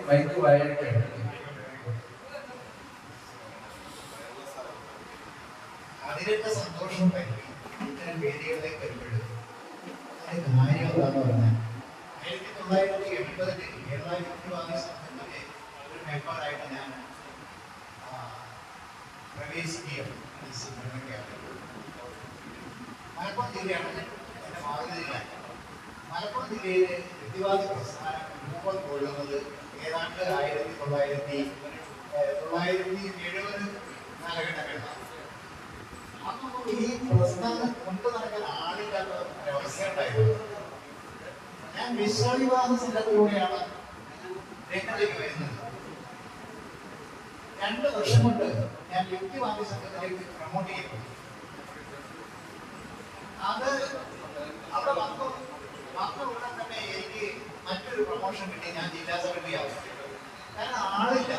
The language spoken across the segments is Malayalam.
മൈക്ക് വായിക്കണം. അതിലൊക്കെ സന്തോഷം പറ്റി ഇത്തരം വേദികളിലേക്ക് വരുമ്പോഴും അതിന്റെ കാര്യം എന്താന്ന് പറഞ്ഞാൽ 1980 കേരള യുക്തിവാദി സംഘത്തിന്റെ ഒരു മെമ്പറായിട്ട് ഞാൻ പ്രവേശിക്കുകയാണ്. മലപ്പുറം ജില്ലയാണ് എന്റെ മാതൃജില്ല. മലപ്പുറം ജില്ലയിലെ യുക്തിവാദി പ്രസ്ഥാനം രൂപം കൊള്ളുന്നത് ഏതാണ്ട് 1970 കാലഘട്ടങ്ങളിലാണ്. അപ്പൊ ഈ പ്രസ്ഥാനം കൊണ്ടു നടക്കാൻ ആളില്ലാത്ത ഒരവസ്ഥ ഉണ്ടായിരുന്നു. ഞാൻ വിശ്വവിവാഹ സംഘത്തിലൂടെയാണ് രംഗത്തേക്ക് വരുന്നത്. 2 വർഷം കൊണ്ട് ഞാൻ യുക്തിവാദി സംഘത്തിലേക്ക് പ്രൊമോട്ട് ചെയ്യപ്പെട്ടു. അത് അവിടെ വന്നയുടനെ തന്നെ എനിക്ക് മറ്റൊരു പ്രൊമോഷൻ കിട്ടി. ഞാൻ ജില്ലാ സെക്രട്ടറി ആവും. കാരണം ആളില്ല,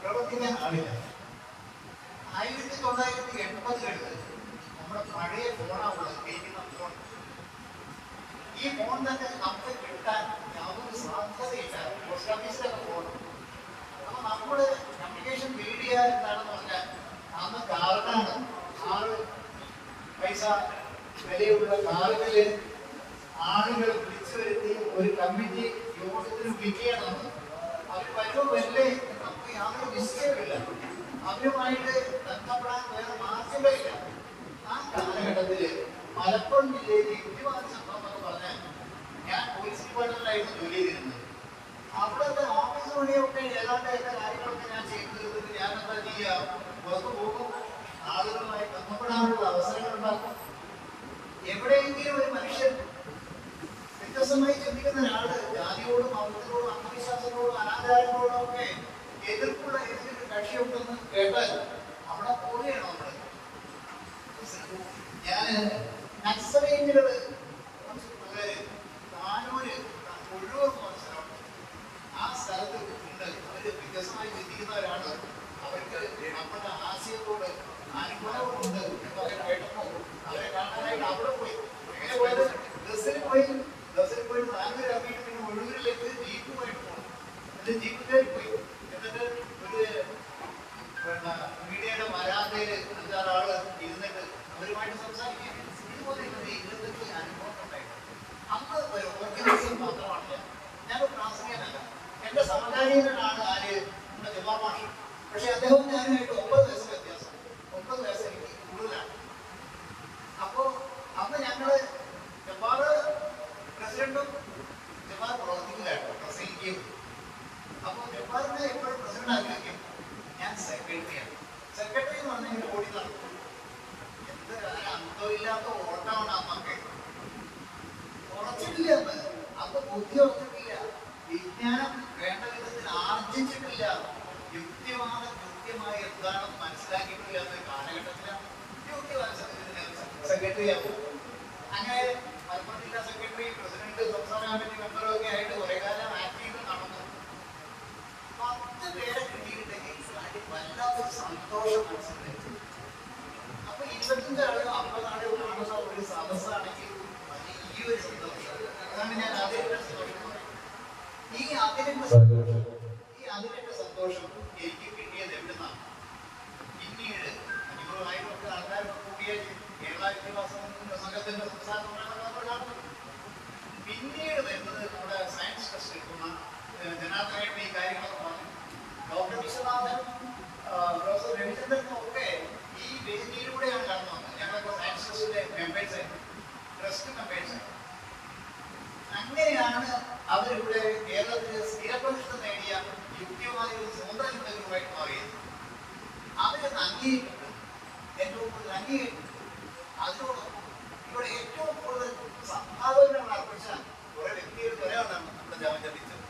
പ്രവർത്തിക്കാൻ ആളില്ല. 1980 നമ്മുടെ പഴയ ഫോണാണുള്ളത്, ഉപയോഗിക്കുന്ന ഫോൺ. ഈ ഫോൺ തന്നെ നമുക്ക് കിട്ടാൻ യാതൊരു സാധ്യതയില്ല. പോസ്റ്റ് ഓഫീസിലൊക്കെ ഫോൺ. അപ്പൊ നമ്മള് കമ്മ്യൂണിക്കേഷൻ മീഡിയ എന്താണെന്ന് പറഞ്ഞാൽ അന്ന് കാറിനാണ് 6 പൈസ വിലയുള്ള കാറുകളിൽ ആളുകൾ വിളിച്ചു വരുത്തി ഒരു കമ്മിറ്റി യോഗത്തിന് വിളിക്കുകയാണ്. അവർ വരുമോ വരില്ലേ നമുക്ക് യാതൊരു നിശ്ചയമില്ല. അവരുമായിട്ട് ബന്ധപ്പെടാൻ വേറെ മാർഗമില്ല. ആ കാലഘട്ടത്തില് മലപ്പുറം ജില്ലയിൽ യുക്തിവാദി സംഘം എന്ന് പറഞ്ഞാൽ ഞാൻ പോലീസ് ഡിപ്പാർട്ട്മെന്റിലായിരുന്നു ജോലി ചെയ്തിരുന്നത്. അവിടുത്തെ ഓഫീസ് വഴിയൊക്കെ ഏതാണ്ട് എല്ലാ കാര്യങ്ങളൊക്കെ ഞാൻ ചെയ്തു തീർത്തിട്ട് ഞാൻ എന്താ ചെയ്യുക, പുറത്തു പോകും, ആളുകളുമായി ബന്ധപ്പെടാനുള്ള അവസരങ്ങൾ ഉണ്ടാക്കും. എവിടെയെങ്കിലും ഒരു മനുഷ്യൻ വ്യത്യസ്തമായി ചിന്തിക്കുന്ന ഒരാള് ജാതിയോടും മതത്തിനോടും അന്ധവിശ്വാസങ്ങളോടും അനാചാരങ്ങളോടും ഒക്കെ എതിർപ്പുള്ള ഏതെങ്കിലും കക്ഷിയുണ്ടെന്ന് കേട്ടാൽ അവിടെ പോവുകയാണ് നമ്മള്. ഞാന് നക്സലൈറ്റുകള് താനൂര് ഒഴിവൂർ സ്ഥലമുണ്ട്. ആ സ്ഥലത്ത് ഉണ്ട്. അവര് വ്യത്യസ്തമായി ചിന്തിക്കുന്നവരാണ്. അവർക്ക് നമ്മുടെ ആശയത്തോട് അനുഭവമുണ്ട് എന്നൊക്കെ കേട്ടപ്പോൾ അവരെ കാണാനായിട്ട് അവിടെ പോയി. എങ്ങനെ പോയത്? ബസ്സിൽ പോയി താനൂര് ഇറങ്ങിയിട്ട് പിന്നെ ഒഴിവൂരിലേക്ക് ജീപ്പുമായിട്ട് പോകണം. എന്നിട്ട് ജീപ്പ് കയറി പോയി. എന്നിട്ട് ഒരു മീഡിയയുടെ വരാന്തയില് 5-6 ആള് ഇരുന്നിട്ട് അവരുമായിട്ട് സംസാരിക്കുക. ഇതുപോലെ ഇരുന്നിട്ട് അനുഭവം ഉണ്ടായിരുന്നു. അന്ന് ഒരു ഓർഗനൈസേഷൻ മാത്രമാണ് ഞാനൊരു പ്രാസംഗികനല്ല. എന്റെ സമകാലീനനാണ് ആര്, നമ്മുടെ ജവാബ് മാഷ്. പക്ഷെ അദ്ദേഹം ഞാനുമായിട്ട് 9 വയസ്സ് വ്യത്യാസം. 9 വയസ്സ് എനിക്ക് കൂടുതലാണ്. അപ്പോ അന്ന് ഞങ്ങള് ജവാബ് പ്രസിഡന്റും ജവാബ് പ്രവർത്തിക്കുകയായിരുന്നു, പ്രസംഗിക്കുകയും. അപ്പൊ ജവാബിനെ എപ്പോഴും പ്രസിഡന്റ് ആഗ്രഹിക്കും, ഞാൻ സെക്രട്ടറിയാണ്. സെക്രട്ടറി എന്ന് പറഞ്ഞെങ്കിൽ ഓടി നടക്കും. എന്ത് അന്തമില്ലാത്ത ഓട്ടമാണ് അന്നൊക്കെ. ഉറച്ചിട്ടില്ല അന്ന്. അന്ന് ബുദ്ധി ഉറച്ചിട്ടില്ല, വിജ്ഞാനം വേണ്ട വിധത്തിൽ ആർജിച്ചിട്ടില്ല, യുക്തിവാദം കൃത്യമായി എന്താണെന്ന് മനസ്സിലാക്കിയിട്ടില്ല എന്ന കാലഘട്ടത്തിലാണ് യുക്തിവാദ സെക്രട്ടറി ആവും. അങ്ങനെ മലപ്പുറം ജില്ലാ സെക്രട്ടറി, പ്രസിഡന്റ്, സംസ്ഥാന കമ്മിറ്റി മെമ്പറൊക്കെ ആയിട്ട് കുറെ കാലം ആക്റ്റീവ് നടന്നു. 10 പേരെ കിട്ടിയിട്ടുണ്ടെങ്കിൽ വല്ലാത്തൊരു സന്തോഷം മനസ്സിലായി. അപ്പൊ 25 ആളുകൾ 50 ആളുകൾ കാണുന്ന ഒരു സദസ്സാണെങ്കിൽ വലിയൊരു സന്തോഷം. അതാണ് ഞാൻ അതിന്റെ സന്തോഷം. ഈ അതിന്റെ സന്തോഷം എനിക്ക് കിട്ടിയത് എവിടുന്നാണ്? പിന്നീട് 500,000 ആൾക്കാരൊക്കെ കൂടിയ കേരള യുക്തിവാദ സംഘത്തിന്റെ സംസ്ഥാന പിന്നീട് വരുന്നത് നമ്മുടെ സയൻസ് ടെസ്റ്റ് എടുക്കുന്ന ജനാർദ്ദനയുടെ ഈ കാര്യങ്ങളൊക്കെ പറഞ്ഞു. ഡോക്ടർ വിശ്വനാഥൻ, പ്രൊഫസർ രവിചന്ദ്രനും ഒക്കെ ഈ വേദിയിലൂടെയാണ് കടന്നു വന്നത്. ഞങ്ങളൊക്കെ സയൻസ് ടെസ്റ്റിന്റെ മെമ്പേഴ്സായിരുന്നു, ട്രസ്റ്റ് മെമ്പേഴ്സായിരുന്നു. അങ്ങനെയാണ് അവരിവിടെ കേരളത്തിൽ സ്ഥിരപ്രതിഷ്ഠ നേടിയ യുക്തിവാദികൾ സ്വന്തം ചിന്തകളുമായിട്ട് മാറിയത്. അവരൊന്ന് അംഗീകരിക്കുന്നു, ഏറ്റവും കൂടുതൽ അംഗീകരിക്കുന്നു. അതിനോടൊപ്പം ഇവിടെ ഏറ്റവും കൂടുതൽ സംഭാവനകൾ അർപ്പിച്ച കുറെ വ്യക്തികൾ ഒരാളാണ് നമ്മുടെ ജാമ്യം ലഭിച്ചത്.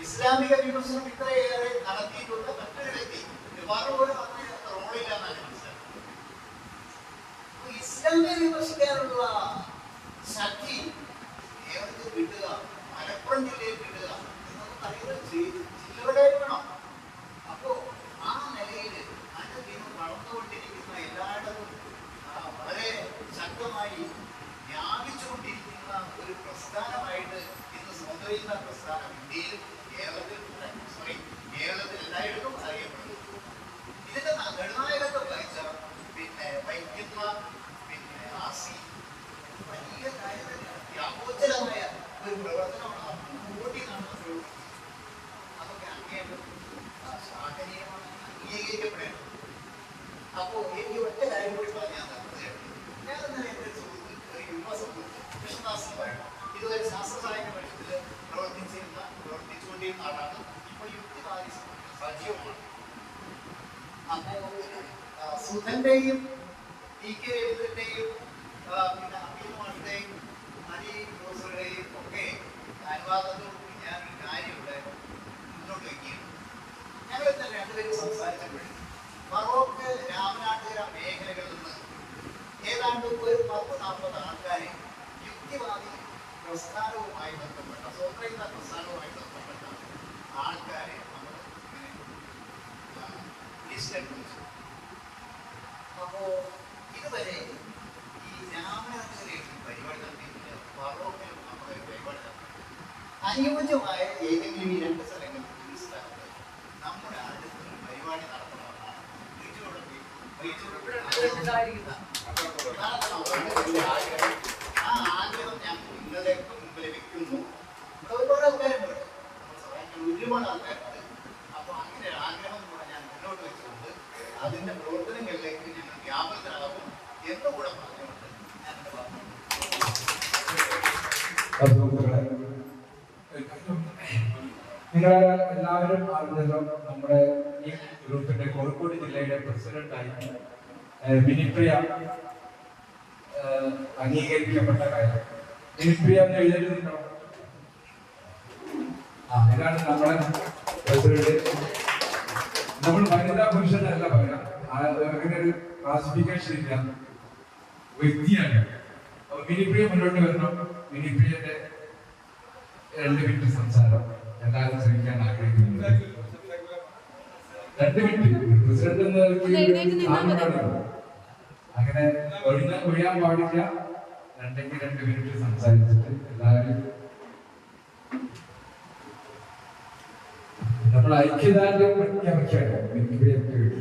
ഇസ്ലാമിക വിമർശനം ഇത്രയേറെ നടത്തിയിട്ടുള്ള മറ്റൊരു വ്യക്തി പോലും അത്ര റോളില്ല എന്നാണ് മനസ്സിലാക്കുന്നത്. ഇസ്ലാമിനെ വിമർശിക്കാനുള്ള ശക്തി കേരളത്തിൽ കിട്ടുക, മലപ്പുറം ജില്ലയിൽ കിട്ടുക എന്നൊക്കെ പറയുന്നത് ചില്ലറ കാര്യമാണോ? അപ്പോൾ എനിക്ക് ഒറ്റ കാര്യം കൂടി പറഞ്ഞാൽ ഞാൻ ഇന്നലെ എൻ്റെ സുഹൃത്ത് ഒരു യുവ സുഹൃത്ത് കൃഷ്ണദാസ് എന്ന് പറയണം, ഇതുവരെ ശാസ്ത്ര സാഹിത്യ പരിഷത്തിൽ പ്രവർത്തിച്ചുകൊണ്ടിരുന്ന ആളാണ്. ഇപ്പോൾ യുക്തിവാദി സജീവമാണ്. അപ്പോൾ സുധന്റെയും ടി കെ രവീന്ദ്രന്റെയും പിന്നെ അമീൻ മാഷിന്റെയും അലി പ്രൊഫസറുടെയും ഒക്കെ അനുവാദത്തോടുകൂടി ഞാനൊരു കാര്യം ഇവിടെ മുന്നോട്ട് വയ്ക്കുകയാണ്. ഞങ്ങൾ ഇന്നലെ രണ്ടുപേരും സംസാരിച്ചപ്പോൾ ഫറോക്ക് രാമനാട്ടുകര മേഖലകളിൽ നിന്ന് ഏതാണ്ട് ഒരു 10-40 ആൾക്കാരെ യുക്തിവാദി പ്രസ്ഥാനവുമായി ബന്ധപ്പെട്ട സ്വതന്ത്ര പ്രസ്ഥാനവുമായി ബന്ധപ്പെട്ട ആൾക്കാരെ നമ്മൾ ഇങ്ങനെ ലിസ്റ്റ് എടുത്തു. അപ്പോൾ ഇതുവരെ ഈ രാമനാട്ടുകരയിൽ പരിപാടി നടത്തിയിട്ടില്ല, ഫറോക്കിലും നമ്മളൊരു പരിപാടി നടത്തി. അനുയോജ്യമായ ഏതെങ്കിലും ഈ 2 സ്ഥലങ്ങളിൽ ഈ സ്ഥലത്ത് നമ്മുടെ അടുത്തൊരു പരിപാടി നടത്തണമെന്നാണ് ആ ആഗ്രഹം ഞാൻ നിങ്ങളെയൊക്കെ മുമ്പിൽ വെക്കുന്നു. ഒരുപാട് ആൾക്കാരുണ്ട്, ഒരുപാട് ആൾക്കാരുണ്ട്. അപ്പൊ അങ്ങനെ ഒരു ആഗ്രഹം കൂടെ ഞാൻ മുന്നോട്ട് വെച്ചുകൊണ്ട് അതിന്റെ പ്രവർത്തനങ്ങളിലേക്ക് ഞങ്ങൾ വ്യാപൃതരാകും എന്നുകൂടെ പറഞ്ഞുകൊണ്ട് ഞാൻ എന്റെ പറഞ്ഞു. നിങ്ങൾ എല്ലാവരും അറിഞ്ഞല്ലോ, നമ്മുടെ ഈ ഗ്രൂപ്പിന്റെ കോഴിക്കോട് ജില്ലയുടെ പ്രസിഡന്റായി വിനിപ്രിയ അംഗീകരിക്കപ്പെട്ട കാര്യം. വിനിപ്രിയ എന്ന് എഴുതിയിട്ടുണ്ടോ? ഇതാണ് നമ്മുടെ പ്രസിഡന്റ്. നമ്മൾ വനിതാ പുരുഷനല്ല പറയാം, അങ്ങനെ ഒരു ക്ലാസിഫിക്കേഷൻ ഇല്ല, വ്യക്തിയാണ്. അപ്പൊ വിനിപ്രിയ മുന്നോട്ട് വരണം. വിനിപ്രിയന്റെ 2 മിനിറ്റ് സംസാരം എല്ലാവരും ശ്രമിക്കാൻ ആഗ്രഹിക്കുന്നുണ്ട്. 2 മിനിറ്റ് പ്രസിഡന്റ് അങ്ങനെ ഒഴിയാൻ പാടില്ല. 2 മിനിറ്റ് സംസാരിച്ചിട്ട് എല്ലാവരും നമ്മൾ ഐക്യദാർഢ്യം പ്രഖ്യാപിക്കുകയാണ്. വിനിപ്രിയക്ക് വേണ്ടി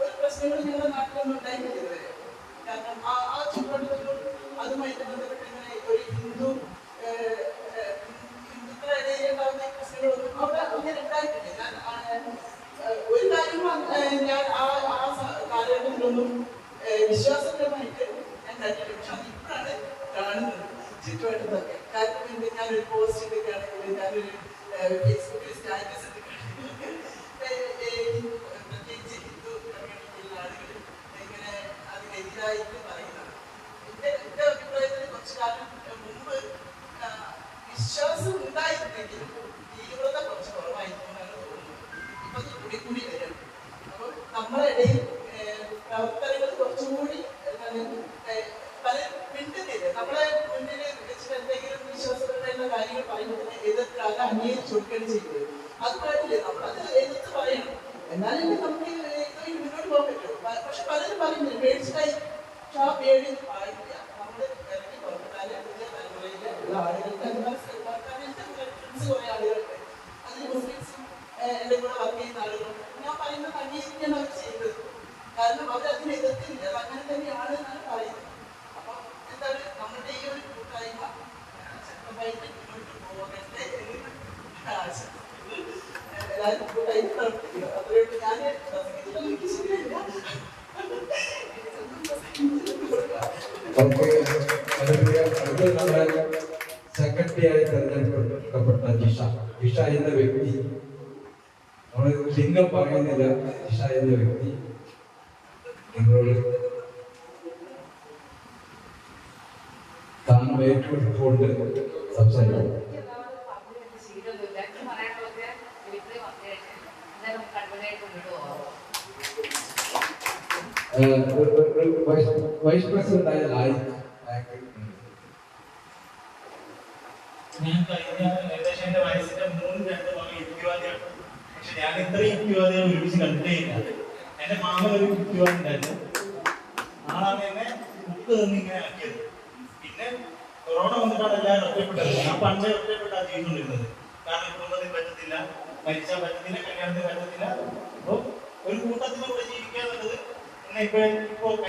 ഒരു പ്രശ്നങ്ങൾ ഞങ്ങളുടെ നാട്ടിലൊന്നും ഉണ്ടായിട്ടില്ല ഇതുവരെ. കാരണം ആ ചുറ്റുപാടുകളും അതുമായിട്ട് ബന്ധപ്പെട്ട് ഇങ്ങനെ ഒരു ഹിന്ദുക്കളുടെ ഇടയിൽ ഉണ്ടാകുന്ന പ്രശ്നങ്ങളൊന്നും അവിടെ അങ്ങനെ ഉണ്ടായിട്ടില്ല. ഒരു കാര്യം ഞാൻ ആ കാലഘട്ടത്തിലൊന്നും വിശ്വാസപരമായിട്ട് ഞാൻ കണ്ടിട്ടില്ല. പക്ഷെ അത് ഇപ്പോഴാണ് കാണുന്നത് ചുറ്റുപാടത്തൊക്കെ. കാരണം ഞാനൊരു പോസ്റ്റ് ഇട്ടൊക്കെയാണെങ്കിൽ, ഞാനൊരു ഫേസ്ബുക്കിൽ സ്റ്റാറ്റസ് ഇട്ടൊക്കെയാണെങ്കിൽ പ്രത്യേകിച്ച് ഹിന്ദു കമ്മ്യൂണിറ്റിയിലുള്ള ആളുകൾ ഇങ്ങനെ അതിനെതിരായിട്ട് പറയുന്നത്. എന്റെ അഭിപ്രായത്തിൽ കുറച്ചു കാലം മുമ്പ് വിശ്വാസം ഉണ്ടായിരുന്നെങ്കിലും തീവ്രത കുറച്ച് കുറവായിരുന്നു എന്നാണ് തോന്നുന്നത്. ഇപ്പൊ അത് കൂടി വരും. അപ്പോൾ നമ്മുടെ ഇടയിൽ പ്രവർത്തനങ്ങൾ കുറച്ചുകൂടി പലരും മിണ്ടുന്നില്ല. നമ്മളെ മുന്നിൽ വെച്ചിട്ട് എന്തെങ്കിലും വിശ്വാസപരമായിട്ടുള്ള കാര്യങ്ങൾ പറയുന്നതിന് എതിർക്കാതെ അംഗീകരിച്ചു കൊടുക്കുകയാണ് ചെയ്യുന്നത്. അത് പാടില്ല, നമ്മളത് എതിർത്ത് പറയണം, എന്നാലും നമുക്ക് മുന്നോട്ട് പോകാൻ പറ്റുമോ? പക്ഷെ പലരും പറയുന്നില്ല, പേടിച്ചിട്ടായി. പക്ഷെ ആ പേടി പാടില്ല. നമ്മൾ ഇറങ്ങി പുറപ്പെട്ടാല് പുതിയ തലമുറയിലെ ഉള്ള ആളുകൾക്ക് എന്റെ ഫ്രണ്ട്സ് കുറെ ആളുകളുണ്ട്, അതിൽ മുസ്ലിംസും എന്റെ കൂടെ വർക്ക് ചെയ്യുന്ന ആളുകളും. ഞാൻ പറയുന്നത് അംഗീകരിക്കാണ് അവർ ചെയ്യുന്നത്. കാരണം അവരതിനെ എതിർക്കുന്നില്ല, അത് അങ്ങനെ തന്നെയാണ് എന്നാണ് പറയുന്നത്. അപ്പൊ എന്താണ് നമ്മുടെ ഈ ഒരു കൂട്ടായ്മ ശക്തമായിട്ട് മുന്നോട്ട് പോകട്ടെ എന്ന് ആശ. എല്ലാവരും കൂട്ടായ്മ പ്രവർത്തിക്കുക. അതുകൊണ്ട് ഞാൻ എനിക്ക് ശരിയല്ല. സെക്രട്ടറിയായി തെരഞ്ഞെടുക്കപ്പെട്ട ജിഷ എന്ന വ്യക്തി, നമ്മൾ ലിംഗം പറയുന്നില്ല, ജിഷ എന്ന വ്യക്തി നിങ്ങളോട് താൻ ഏറ്റെടുത്തുകൊണ്ട് സംസാരിക്കും. വൈസ് പ്രസിഡന്റ് ആയ ഞാൻ കഴിഞ്ഞ ഏകദേശം എന്റെ വയസ്സിന്റെ 3-2 ഭാഗം യുക്തിവാദിയാണ്. പക്ഷെ ഞാൻ ഇത്രയും യുക്തിവാദികൾ ഒരുമിച്ച് കണ്ടിട്ടേയില്ല. എന്റെ മാമൻ ഒരു യുക്തിവാദി ഉണ്ടായിരുന്നു. ആളാണ് എന്നെ ബുക്ക് തന്ന് ഇങ്ങനെ ആക്കിയത്. പിന്നെ കൊറോണ വന്നിട്ടാണ് എല്ലാവരും ഒറ്റപ്പെട്ടത്. ഞാൻ പണ്ടേ ഒറ്റപ്പെട്ടാ ചെയ്തുകൊണ്ടിരുന്നത്. കാരണം കുടുംബത്തിൽ പറ്റത്തില്ല, മരിച്ചാൽ പറ്റത്തില്ല, കല്യാണത്തിന് പറ്റത്തില്ല. അപ്പൊ ഒരു കൂട്ടത്തിനെ കൂടെ ജീവിക്കുക എന്നുള്ളത് ഇപ്പൊ